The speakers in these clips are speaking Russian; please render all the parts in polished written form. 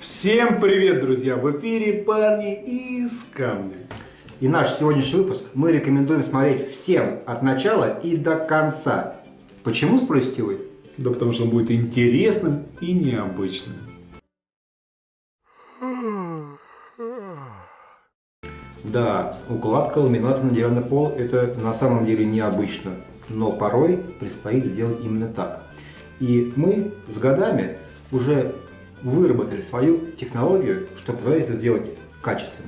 Всем привет, друзья! В эфире парни из камня. И наш сегодняшний выпуск мы рекомендуем смотреть всем от начала и до конца. Почему, спросите вы? Да потому что он будет интересным и необычным. Да, укладка ламината на деревянный пол – это на самом деле необычно, но порой предстоит сделать именно так. И мы с годами уже выработали свою технологию, чтобы позволить это сделать качественно.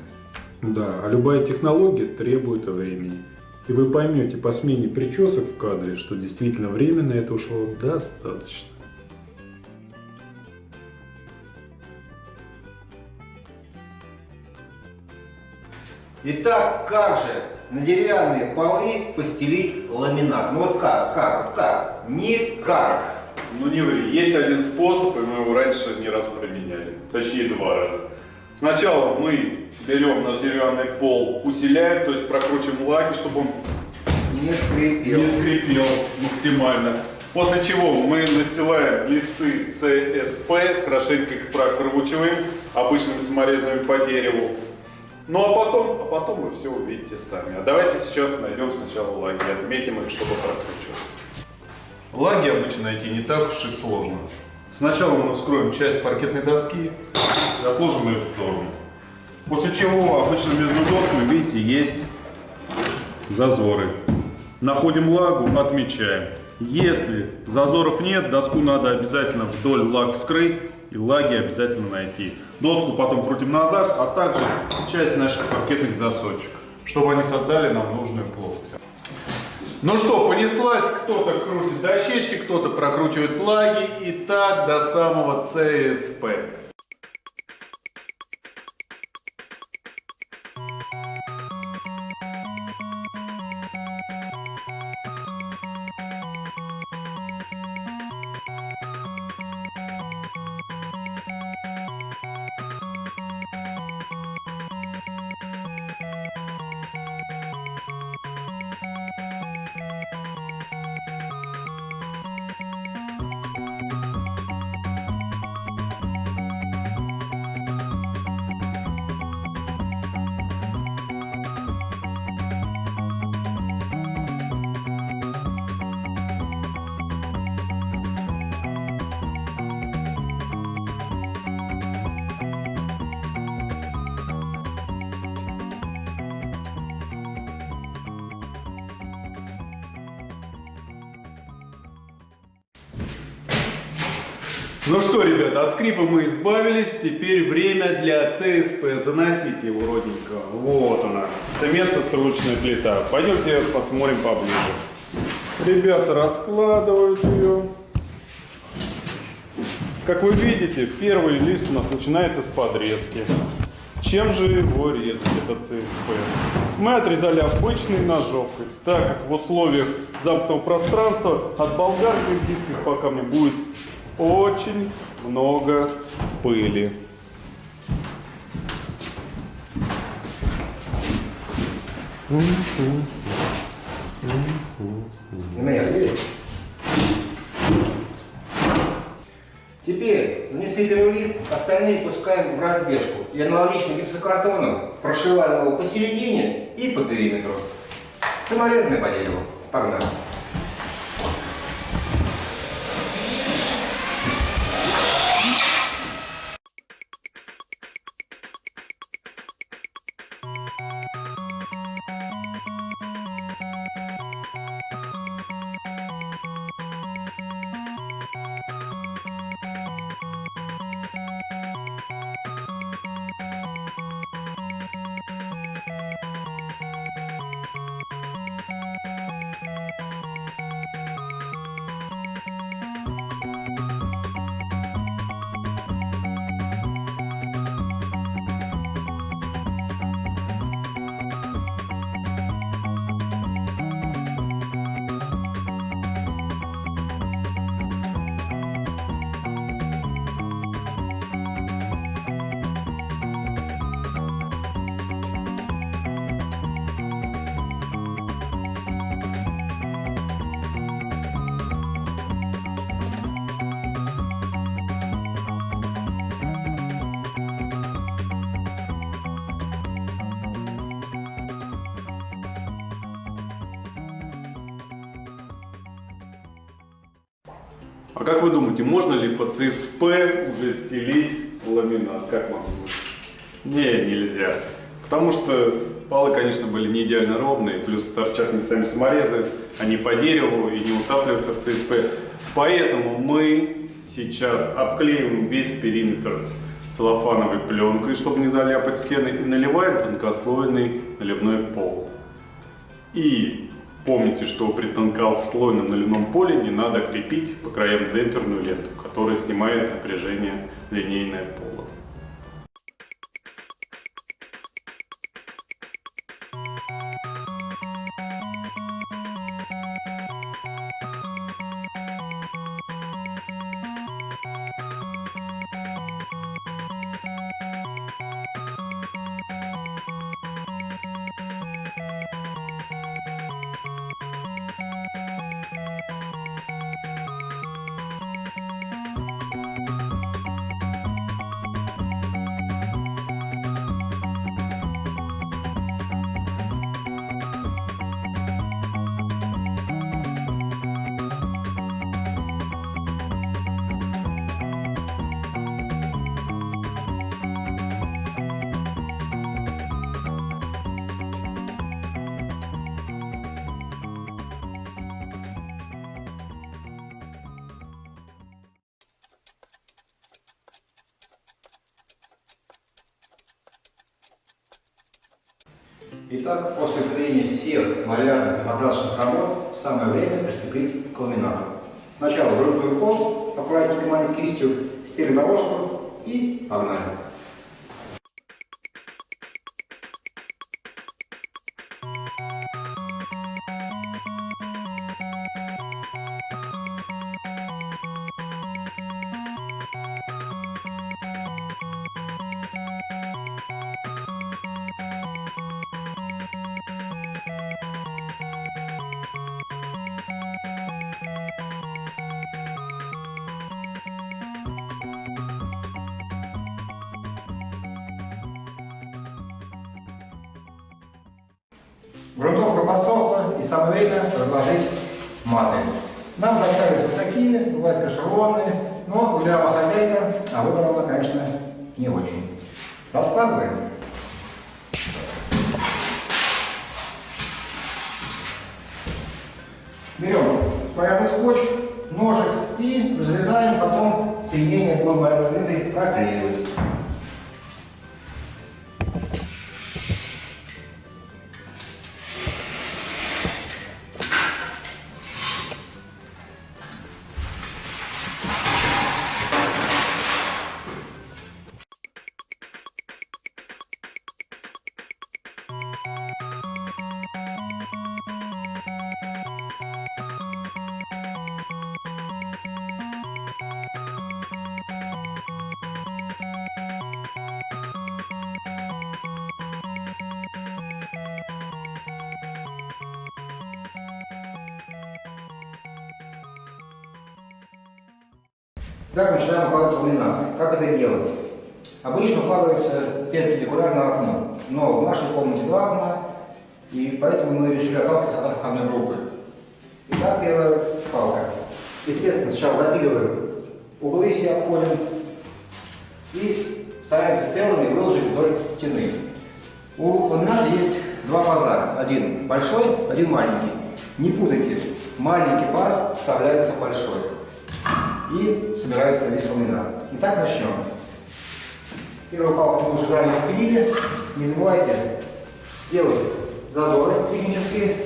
Да, а любая технология требует времени. И вы поймете по смене причесок в кадре, что действительно время на это ушло достаточно. Итак, как же на деревянные полы постелить ламинат? Ну вот как? Никак. Ну не ври, есть один способ, и мы его раньше не раз применяли. Точнее 2 раза. Сначала мы берем наш деревянный пол, усиляем, то есть прокручиваем лаки, чтобы он Не скрипел. максимально. После чего мы настилаем листы CSP, хорошенько их прокручиваем обычными саморезами по дереву. Ну а потом вы все увидите сами. А давайте сейчас найдем сначала лаги, отметим их, чтобы прокручивать. Лаги обычно найти не так уж и сложно. Сначала мы вскроем часть паркетной доски и отложим ее в сторону. После чего обычно между досками, видите, есть зазоры. Находим лагу, отмечаем. Если зазоров нет, доску надо обязательно вдоль лаг вскрыть и лаги обязательно найти. Доску потом крутим назад, а также часть наших паркетных досочек, чтобы они создали нам нужную плоскость. Ну что, понеслась, кто-то крутит дощечки, кто-то прокручивает лаги, и так до самого CSP. Ну что, ребята, от скрипа мы избавились, теперь время для CSP. Заносите его родненько. Вот она, цементно-стружечная плита. Пойдемте посмотрим поближе. Ребята раскладывают ее. Как вы видите, первый лист у нас начинается с подрезки. Чем же его резать, этот CSP? Мы отрезали обычной ножовкой, так как в условиях замкнутого пространства от болгарки и дисков по камню будет очень много пыли. На меня видите? Теперь занесли первый лист, остальные пускаем в разбежку. И аналогично гипсокартоном прошиваем его посередине и по периметру. Саморезами по дереву. Погнали. А как вы думаете, можно ли по ЦСП уже стелить ламинат? Как вам думаете? Не, нельзя. Потому что полы, конечно, были не идеально ровные, плюс торчат местами саморезы, они по дереву и не утапливаются в ЦСП. Поэтому мы сейчас обклеиваем весь периметр целлофановой пленкой, чтобы не заляпать стены, и наливаем тонкослойный наливной пол. И помните, что при тонкослойном наливном поле не надо крепить по краям демпферную ленту, которая снимает напряжение линейное пола. Итак, после проведения всех малярных и покрасочных работ самое время приступить к ламинату. Сначала грубый пол, аккуратненько маленькой кистью, стелим дорожку и погнали. Грунтовка подсохла, и самое время разложить маты. Нам достались вот такие, бывают, конечно, рулоны, но выбирала хозяйка, а выбрала, конечно, не очень. Раскладываем. Берем паяльный скотч, ножик и разрезаем, потом соединение будем малярной проклеивать. Так начинаем укладывать ламинат. Как это делать? Обычно укладывается перпендикулярно окну, но в нашей комнате два окна, и поэтому мы решили отталкиваться от одной группы. Итак, первая палка. Естественно, сначала запиливаем углы, все обходим и стараемся целыми выложить вдоль стены. У ламината есть два паза. Один большой, один маленький. Не путайте, маленький паз вставляется в большой. И собирается весь ламинат. Итак, начнем. Первую палку мы уже заранее спилили. Не забывайте делать зазоры технические.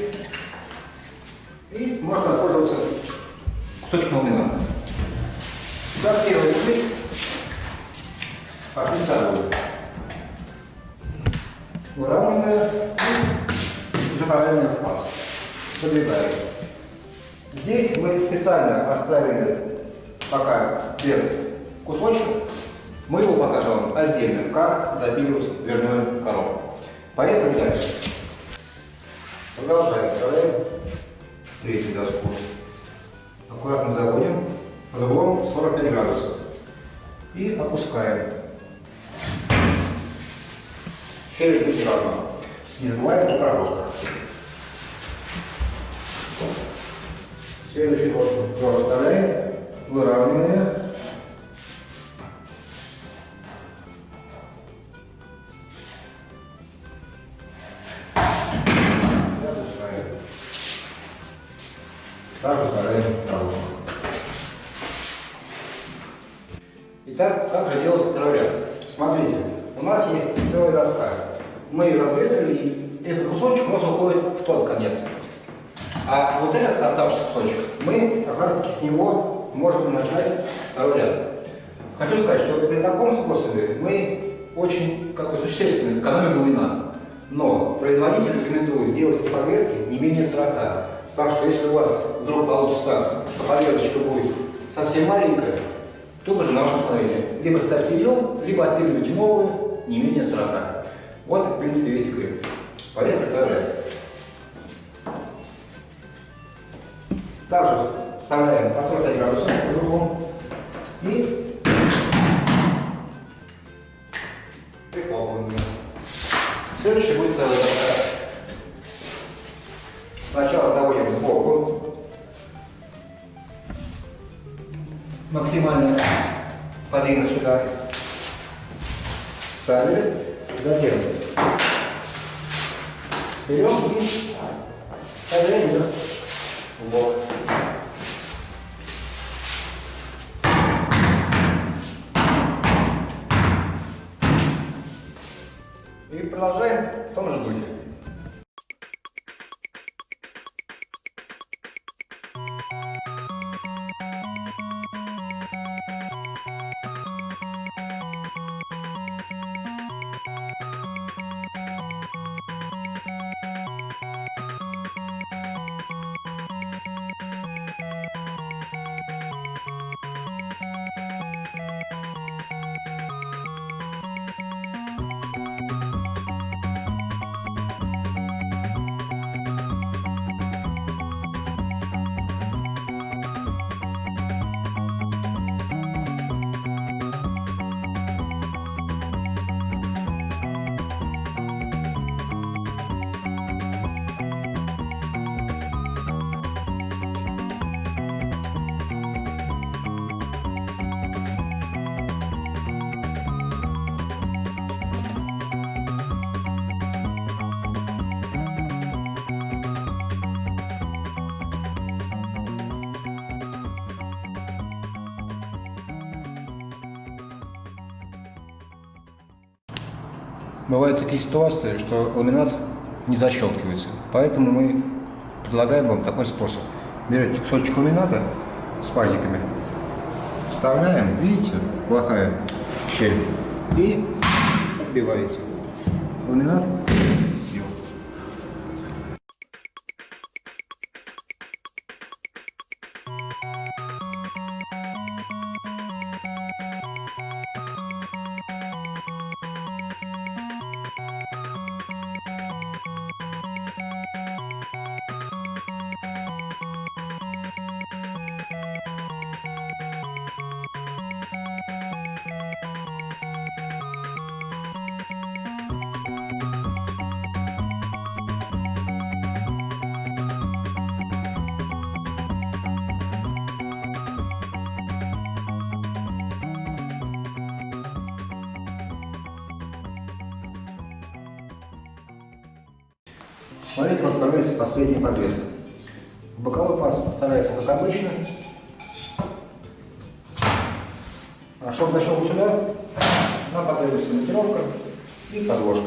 И можно воспользоваться кусочком ламината. Итак, первый слой. Пошли вторую. Выравниваем и заправляем в паз. Подвигаем. Здесь мы специально оставили пока без кусочка, мы его покажем вам отдельно, как запиливать дверную коробку. Поехали дальше. Продолжаем. Вставляем третью доску. Аккуратно заводим под углом 45 градусов. И опускаем. Щель будет равна. Не забываем о пророжках. Следующую доску вставляем. выравнивание. Также вторая дорожка. Итак, как же делать второй ряд? Смотрите, у нас есть целая доска. Мы ее разрезали, и этот кусочек у нас уходит в тот конец. А вот этот оставшийся кусочек, мы как раз таки с него можем начать второй ряд. Хочу сказать, что при таком способе мы очень существенно экономим ламинат. Но производитель рекомендует делать подрезки не менее 40. Так что если у вас вдруг получится так, что подрезочка будет совсем маленькая, тут уже на ваше усмотрение. Либо ставьте ее, либо отпиливайте новую, не менее 40. Вот, в принципе, весь секрет. Поехали второй ряд. Также вставляем под 45 градусов по-другому и прихлопываем. Следующий будет целый доска. Сначала заводим сбоку. Максимально подвинуть сюда. Ставили. Затем берем и вставляем их в бок. И продолжаем в том же духе. Бывают такие ситуации, что ламинат не защелкивается. Поэтому мы предлагаем вам такой способ. Берете кусочек ламината с пазиками, вставляем, видите, плохая щель, и отбиваете. Ламинат сел. Смотрите, как вставляется последняя подвеска. Боковой паз вставляется как обычно. А чтобы защелкнуть сюда, нам потребуется монтировка и подложка.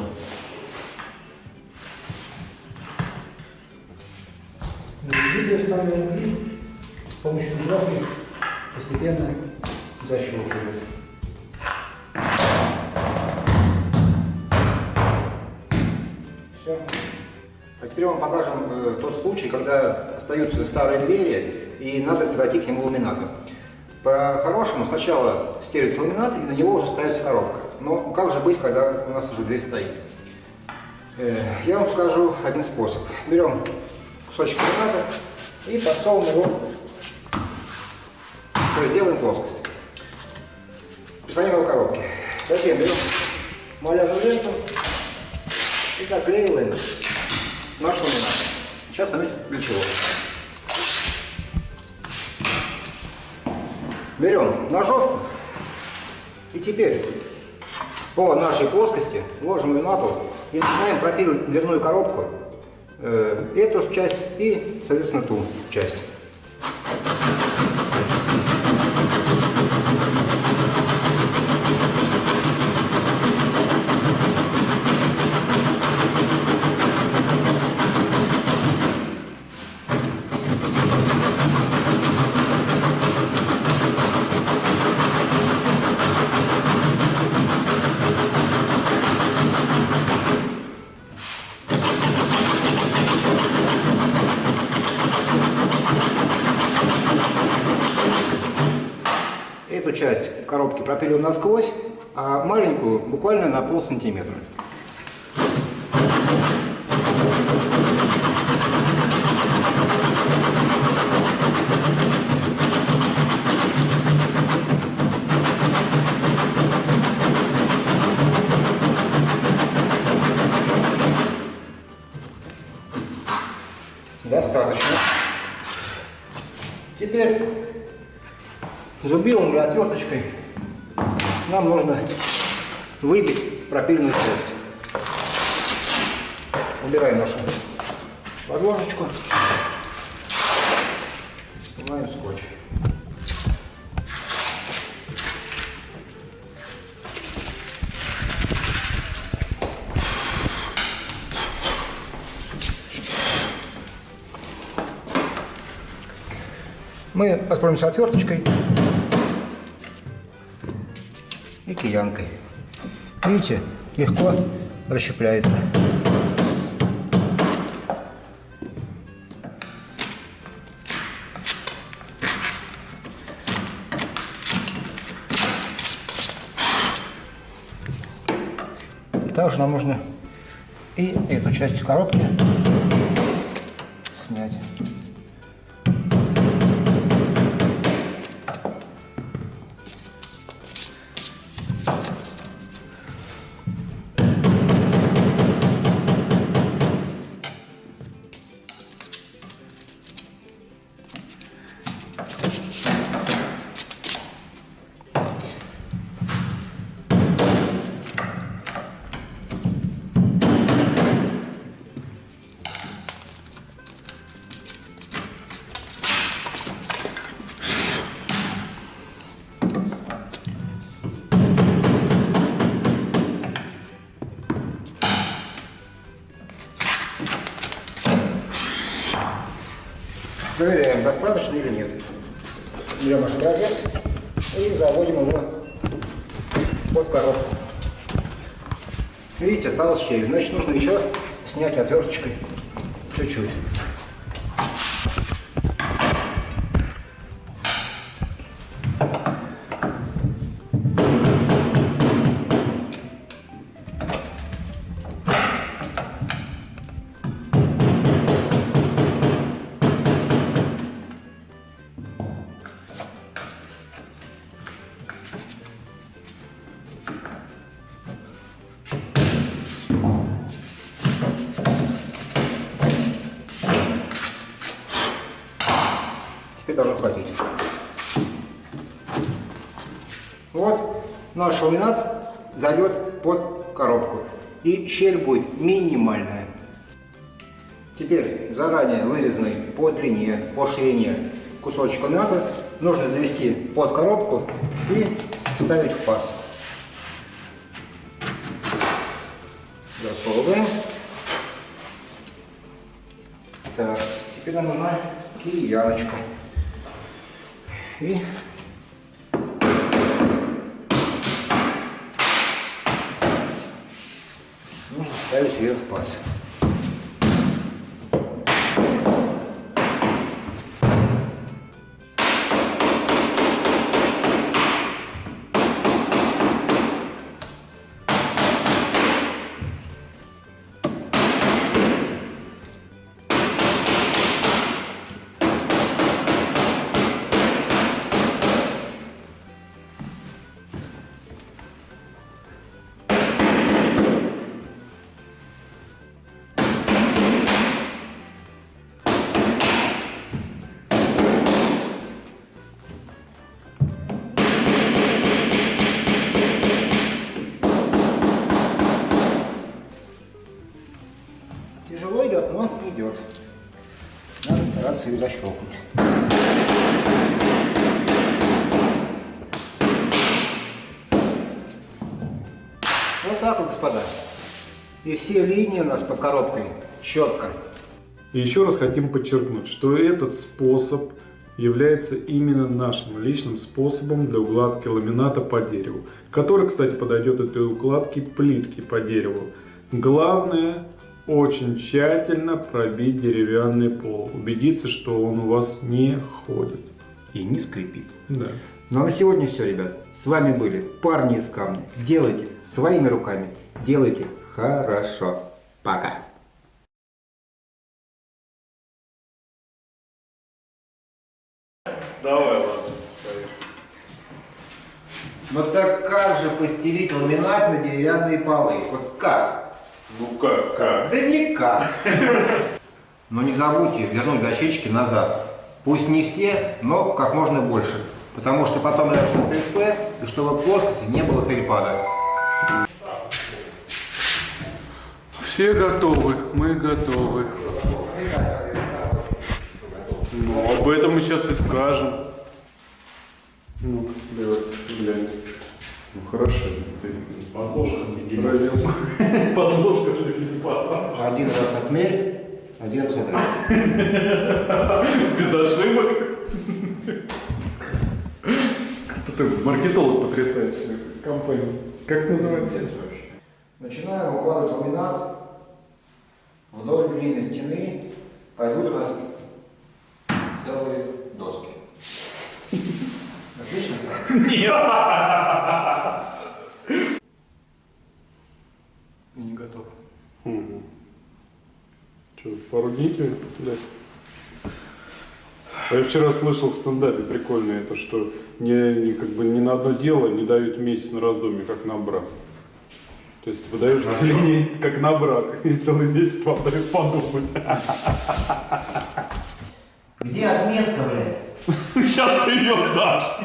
Видео вставляем и с помощью монтировки постепенно защелкиваем. Все. А теперь вам покажем тот случай, когда остаются старые двери и надо подойти к нему ламината. По-хорошему сначала стелится ламинат и на него уже ставится коробка. Но как же быть, когда у нас уже дверь стоит? Я вам скажу один способ. Берем кусочек ламината и подсовываем его, то есть делаем плоскость. Прислоняем его к коробке. Затем берем малярную ленту и заклеиваем наш ламинат. Сейчас поймете для чего. Берем ножовку и теперь по нашей плоскости ложим ее на пол и начинаем пропиливать дверную коробку, эту часть и, соответственно, ту часть. Эту часть коробки пропилим насквозь, а маленькую буквально на полсантиметра. Достаточно. Теперь зубилом или отверточкой нам нужно выбить пропиленную часть. Убираем нашу подложечку, снимаем скотч. Мы воспользуемся отверточкой и киянкой. Видите, легко расщепляется. Также нам нужно и эту часть коробки снять. Проверяем, достаточно или нет. Берем наш образец и заводим его под коробку. Видите, осталась щель. Значит, нужно еще снять отверточкой чуть-чуть. Теперь должно хватить. Вот наш ламинат зайдет под коробку. И щель будет минимальная. Теперь заранее вырезанный по длине, по ширине кусочек ламината нужно завести под коробку и вставить в паз. Засовываем. Так, теперь нам нужна кияночка. И нужно ставить ее в паз. и защелкнуть. Вот так вот, господа. И все линии у нас под коробкой четко. И еще раз хотим подчеркнуть, что этот способ является именно нашим личным способом для укладки ламината по дереву, который, кстати, подойдет этой укладке плитки по дереву. Главное, очень тщательно пробить деревянный пол, убедиться, что он у вас не ходит. И не скрипит. Да. Ну а на сегодня все, ребят. С вами были парни из камня. Делайте своими руками, делайте хорошо. Пока. Давай, ладно. Ну так как же постелить ламинат на деревянные полы? Вот как? Ну как? Да никак. Но не забудьте вернуть дощечки назад. Пусть не все, но как можно больше. Потому что потом начнется ЦСП, и чтобы в плоскости не было перепада. Все готовы, мы готовы. Ну, об этом мы сейчас и скажем. Ну, давай, глянь. Ну, хорошо, действительно. Подложка не Подложка не пора. Один раз отмерь, один раз отрежь. Без ошибок. Ты маркетолог потрясающий компании. Как называется? Начинаем укладывать ламинат вдоль длинной стены. Пойдут у нас целые доски. Отлично? Я не готов. Что, пару дней тебе? Да. А я вчера слышал в стендапе прикольно это, что как бы ни на одно дело не дают месяц на раздумье, как на брак. То есть ты подаешь заявление как на брак, и целый месяц вам дают подумать. Где отметка, блядь? Сейчас ты ее дашь.